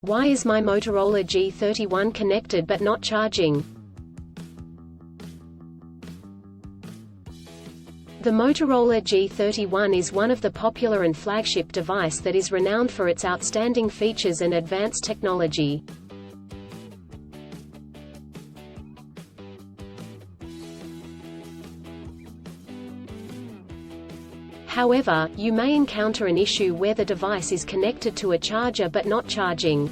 Why is my Motorola G31 connected but not charging? The Motorola G31 is one of the popular and flagship device that is renowned for its outstanding features and advanced technology. However, you may encounter an issue where the device is connected to a charger but not charging.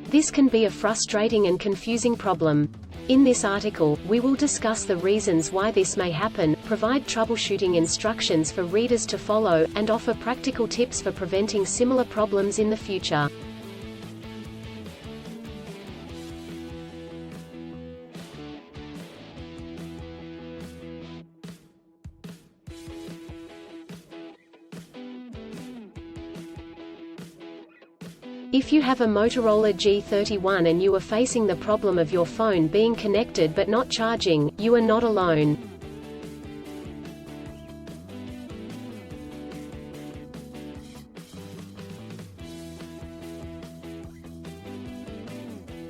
This can be a frustrating and confusing problem. In this article, we will discuss the reasons why this may happen, provide troubleshooting instructions for readers to follow, and offer practical tips for preventing similar problems in the future. If you have a Motorola G31 and you are facing the problem of your phone being connected but not charging, you are not alone.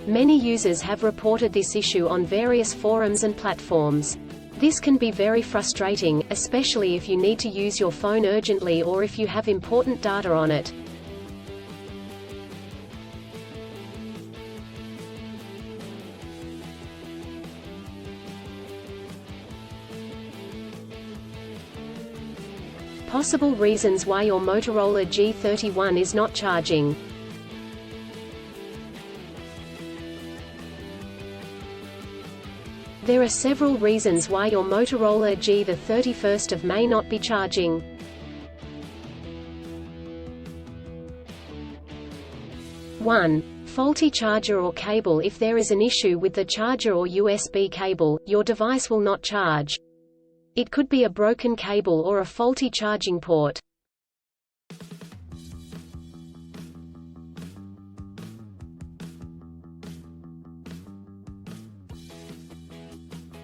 Many users have reported this issue on various forums and platforms. This can be very frustrating, especially if you need to use your phone urgently or if you have important data on it. Possible reasons why your Motorola G31 is not charging. There are several reasons why your Motorola G31 may not be charging. 1. Faulty charger or cable. If there is an issue with the charger or USB cable, your device will not charge. It could be a broken cable or a faulty charging port.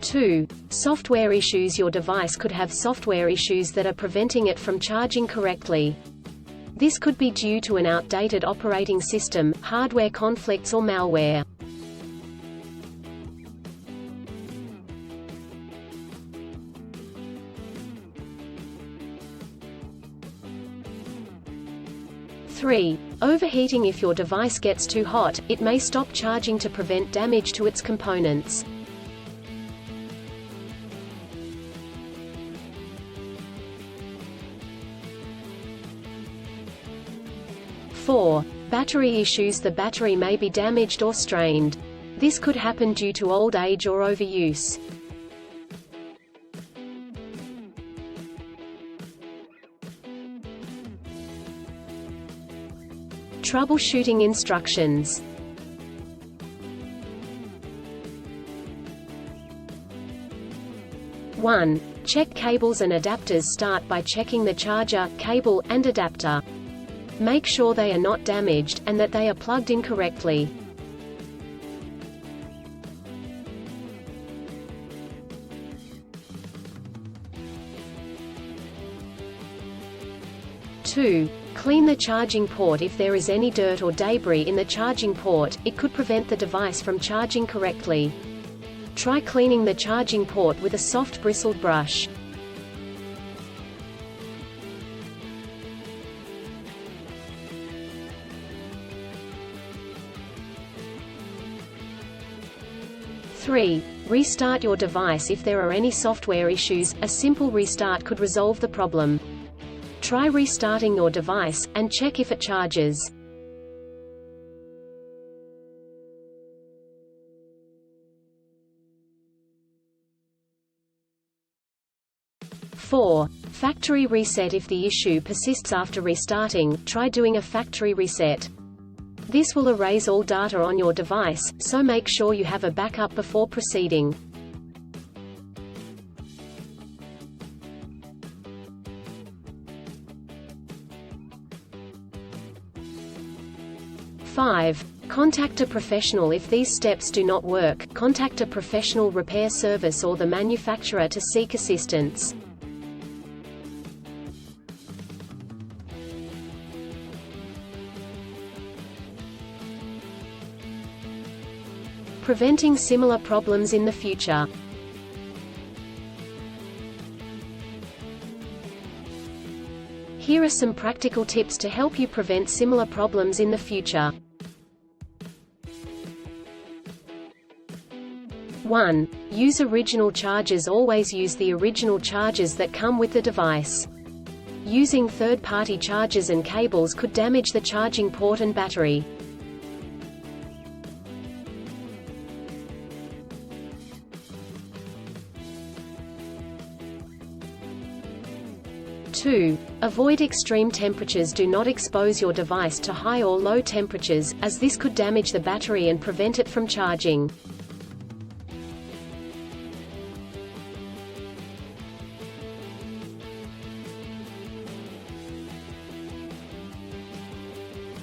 2. Software issues. Your device could have software issues that are preventing it from charging correctly. This could be due to an outdated operating system, hardware conflicts or malware. 3. Overheating. If your device gets too hot, it may stop charging to prevent damage to its components. Four. Battery issues. The battery may be damaged or strained. This could happen due to old age or overuse. Troubleshooting instructions. One. Check cables and adapters. Start by checking the charger, cable, and adapter. Make sure they are not damaged, and that they are plugged in correctly. Two. Clean the charging port. If there is any dirt or debris in the charging port, it could prevent the device from charging correctly. Try cleaning the charging port with a soft bristled brush. Three. Restart your device. If there are any software issues, a simple restart could resolve the problem. Try restarting your device, and check if it charges. Four. Factory reset. If the issue persists after restarting, try doing a factory reset. This will erase all data on your device, so make sure you have a backup before proceeding. Five. Contact a professional. If these steps do not work, contact a professional repair service or the manufacturer to seek assistance. preventing similar problems in the future. Here are some practical tips to help you prevent similar problems in the future. 1. Use original chargers. Always use the original chargers that come with the device. Using third-party chargers and cables could damage the charging port and battery. 2. Avoid extreme temperatures. Do not expose your device to high or low temperatures, as this could damage the battery and prevent it from charging.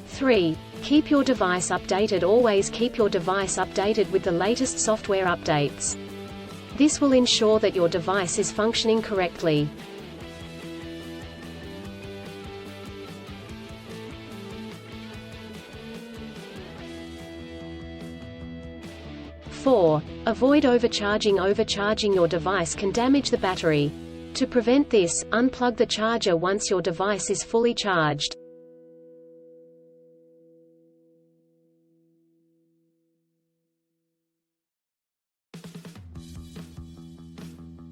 3. Keep your device updated. Always keep your device updated with the latest software updates. This will ensure that your device is functioning correctly. 4. Avoid overcharging. Overcharging your device can damage the battery. To prevent this, unplug the charger once your device is fully charged.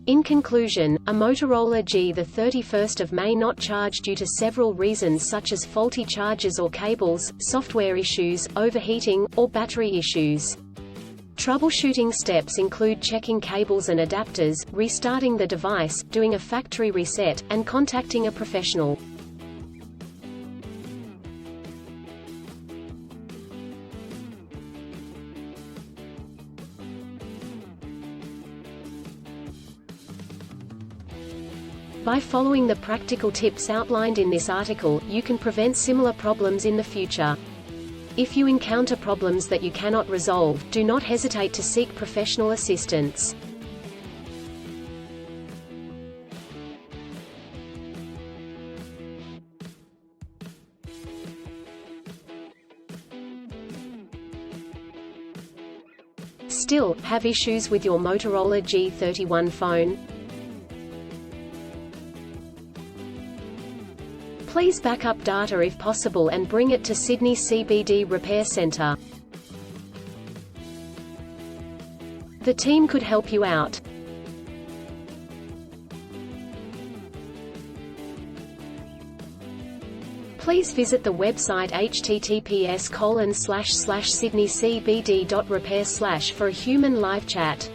In conclusion, a Motorola G31 may not charge due to several reasons such as faulty chargers or cables, software issues, overheating, or battery issues. Troubleshooting steps include checking cables and adapters, restarting the device, doing a factory reset, and contacting a professional. By following the practical tips outlined in this article, you can prevent similar problems in the future. If you encounter problems that you cannot resolve, do not hesitate to seek professional assistance. Still, have issues with your Motorola G31 phone? Please back up data if possible and bring it to Sydney CBD Repair Centre. The team could help you out. Please visit the website https://sydneycbd.repair/ for a human live chat.